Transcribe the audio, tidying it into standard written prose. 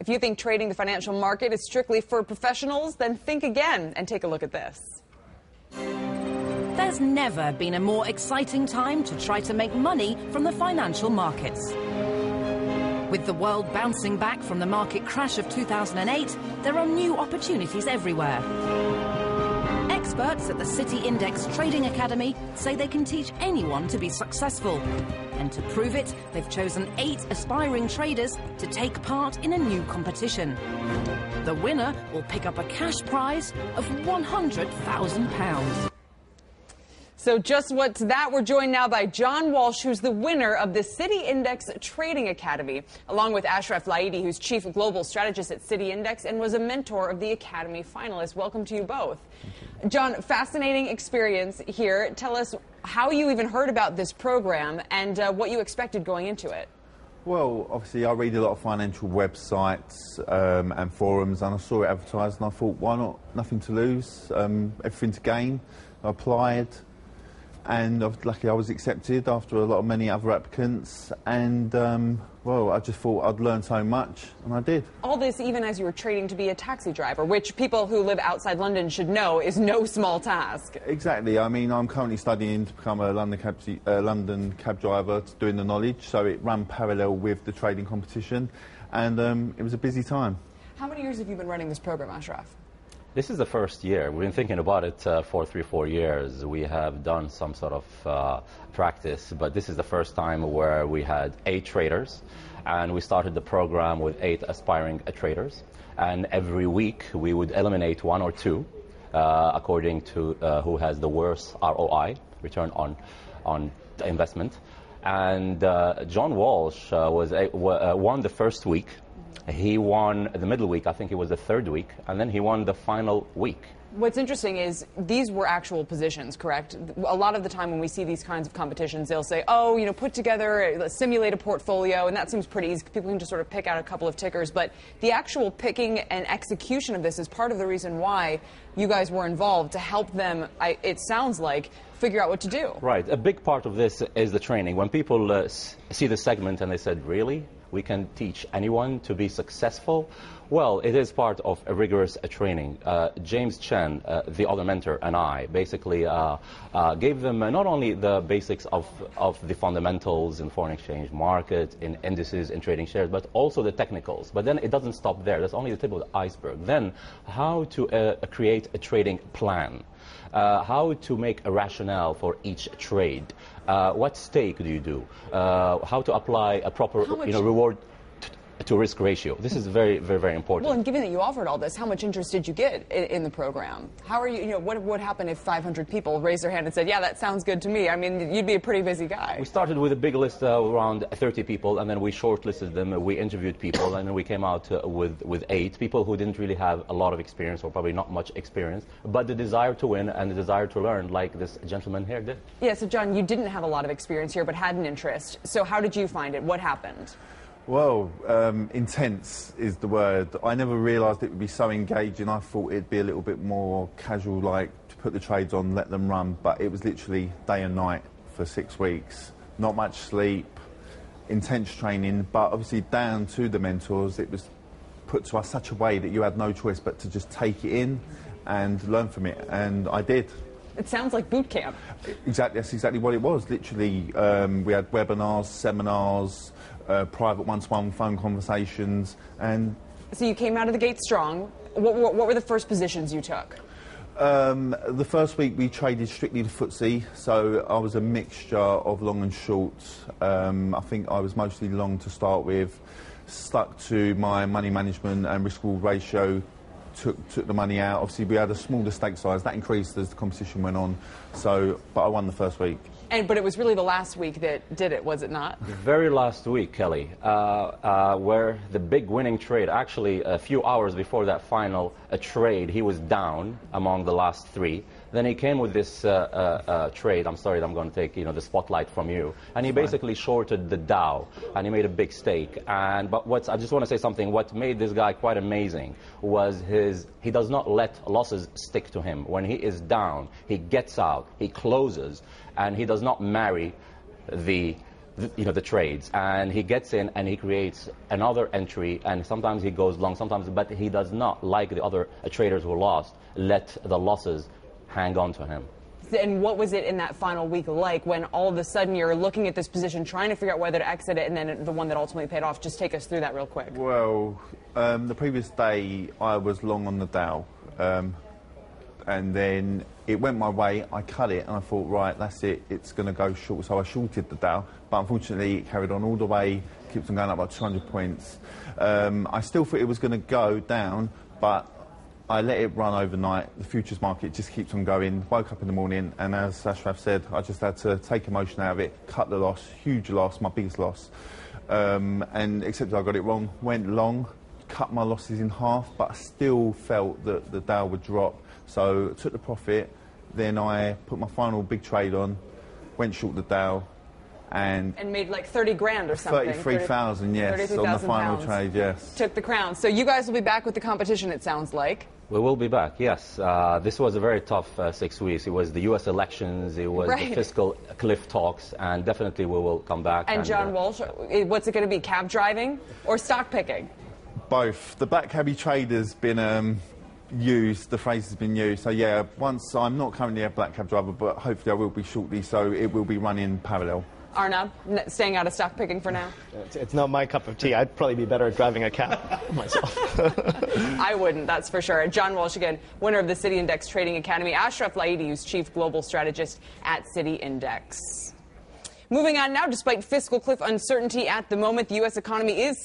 If you think trading the financial market is strictly for professionals, then think again and take a look at this. There's never been a more exciting time to try to make money from the financial markets. With the world bouncing back from the market crash of 2008, there are new opportunities everywhere. Experts at the City Index Trading Academy say they can teach anyone to be successful. And to prove it, they've chosen 8 aspiring traders to take part in a new competition. The winner will pick up a cash prize of £100,000. So just what's that? We're joined now by John Walsh, who's the winner of the City Index Trading Academy, along with Ashraf Laidi, who's Chief Global Strategist at City Index and was a mentor of the Academy finalists. Welcome to you both. John, fascinating experience here. Tell us how you even heard about this program and what you expected going into it. Well, obviously I read a lot of financial websites and forums, and I saw it advertised and I thought, why not? Nothing to lose, everything to gain. I applied. And luckily I was accepted after a lot of many other applicants, and well, I just thought I'd learn so much, and I did. All this even as you were training to be a taxi driver, which people who live outside London should know is no small task. Exactly. I mean, I'm currently studying to become a London cab driver, doing the knowledge, so it ran parallel with the trading competition, and it was a busy time. How many years have you been running this program, Ashraf? This is the first year. We've been thinking about it for 3-4 years. We have done some sort of practice, but this is the first time where we had 8 traders, and we started the program with 8 aspiring traders. And every week we would eliminate 1 or 2 according to who has the worst ROI, return on the investment. And John Walsh won the first week. He won the middle week, I think it was the 3rd week, and then he won the final week. What's interesting is these were actual positions, correct? A lot of the time when we see these kinds of competitions, they'll say, oh, you know, put together, simulate a portfolio, and that seems pretty easy. People can just sort of pick out a couple of tickers, but the actual picking and execution of this is part of the reason why you guys were involved, to help them, it sounds like, figure out what to do. Right. A big part of this is the training. When people see the segment and they said, really? We can teach anyone to be successful? Well, it is part of a rigorous training. James Chen, the other mentor, and I basically gave them not only the basics of the fundamentals in foreign exchange market, in indices, in trading shares, but also the technicals. But then it doesn't stop there. That's only the tip of the iceberg. Then how to create a trading plan. How to make a rationale for each trade. What stake do you do? How to apply a proper reward to risk ratio. This is very, very, very important. Well, and given that you offered all this, how much interest did you get in the program? How are you, what would happen if 500 people raised their hand and said, yeah, that sounds good to me? I mean, you'd be a pretty busy guy. We started with a big list around 30 people, and then we shortlisted them, we interviewed people, and then we came out with 8 people who didn't really have a lot of experience, or probably not much experience, but the desire to win and the desire to learn, like this gentleman here did. Yeah, so John, you didn't have a lot of experience here, but had an interest. So how did you find it? What happened? Well, intense is the word. I never realised it would be so engaging. I thought it'd be a little bit more casual, like to put the trades on, let them run, but it was literally day and night for 6 weeks. Not much sleep, intense training, but obviously down to the mentors, it was put to us such a way that you had no choice but to just take it in and learn from it, and I did. It sounds like boot camp. Exactly, that's exactly what it was. Literally, we had webinars, seminars, private one-to-one phone conversations, and... So you came out of the gate strong. What were the first positions you took? The first week we traded strictly the FTSE, so I was a mixture of long and short. I think I was mostly long to start with, stuck to my money management and risk-reward ratio, took the money out. Obviously we had a smaller stake size, that increased as the competition went on, so, but I won the first week. But it was really the last week that did it, was it not? The very last week, Kelly, where the big winning trade, actually a few hours before that final trade, he was down among the last 3. Then he came with this trade. I'm sorry that I'm going to take the spotlight from you. And he basically shorted the Dow, and he made a big stake. But I just want to say something. What made this guy quite amazing was he does not let losses stick to him. When he is down, he gets out, he closes, and he does not marry the the trades, and he gets in and he creates another entry, and sometimes he goes long, sometimes, but he does not, like the other traders who lost, let the losses hang on to him. And what was it in that final week like when all of a sudden you're looking at this position, trying to figure out whether to exit it, and then the one that ultimately paid off? Just take us through that real quick. Well, the previous day I was long on the Dow, and then it went my way. I cut it and I thought, right, that's it, it's going to go short. So I shorted the Dow, but unfortunately it carried on all the way, keeps on going up by 200 points. I still thought it was going to go down, but I let it run overnight. The futures market just keeps on going. Woke up in the morning, and as Ashraf said, I just had to take emotion out of it, cut the loss, huge loss, my biggest loss. And except I got it wrong, went long, cut my losses in half, but I still felt that the Dow would drop. So I took the profit, then I put my final big trade on, went short the Dow, and made like 30 grand or something. 33,000, yes, on the final trade, yes. Took the crown. So you guys will be back with the competition, it sounds like. We will be back, yes. This was a very tough 6 weeks. It was the U.S. elections, it was the fiscal cliff talks, and definitely we will come back. And John Walsh, what's it going to be, cab driving or stock picking? Both. The black cabbie trader's been used, the phrase has been used. So yeah, once I'm not currently a black cab driver, but hopefully I will be shortly, so it will be running parallel. Arnab, staying out of stock picking for now? It's not my cup of tea. I'd probably be better at driving a cab myself. I wouldn't, that's for sure. John Walsh, again, winner of the City Index Trading Academy. Ashraf Laidi, who's Chief Global Strategist at City Index. Moving on now, despite fiscal cliff uncertainty at the moment, the U.S. economy is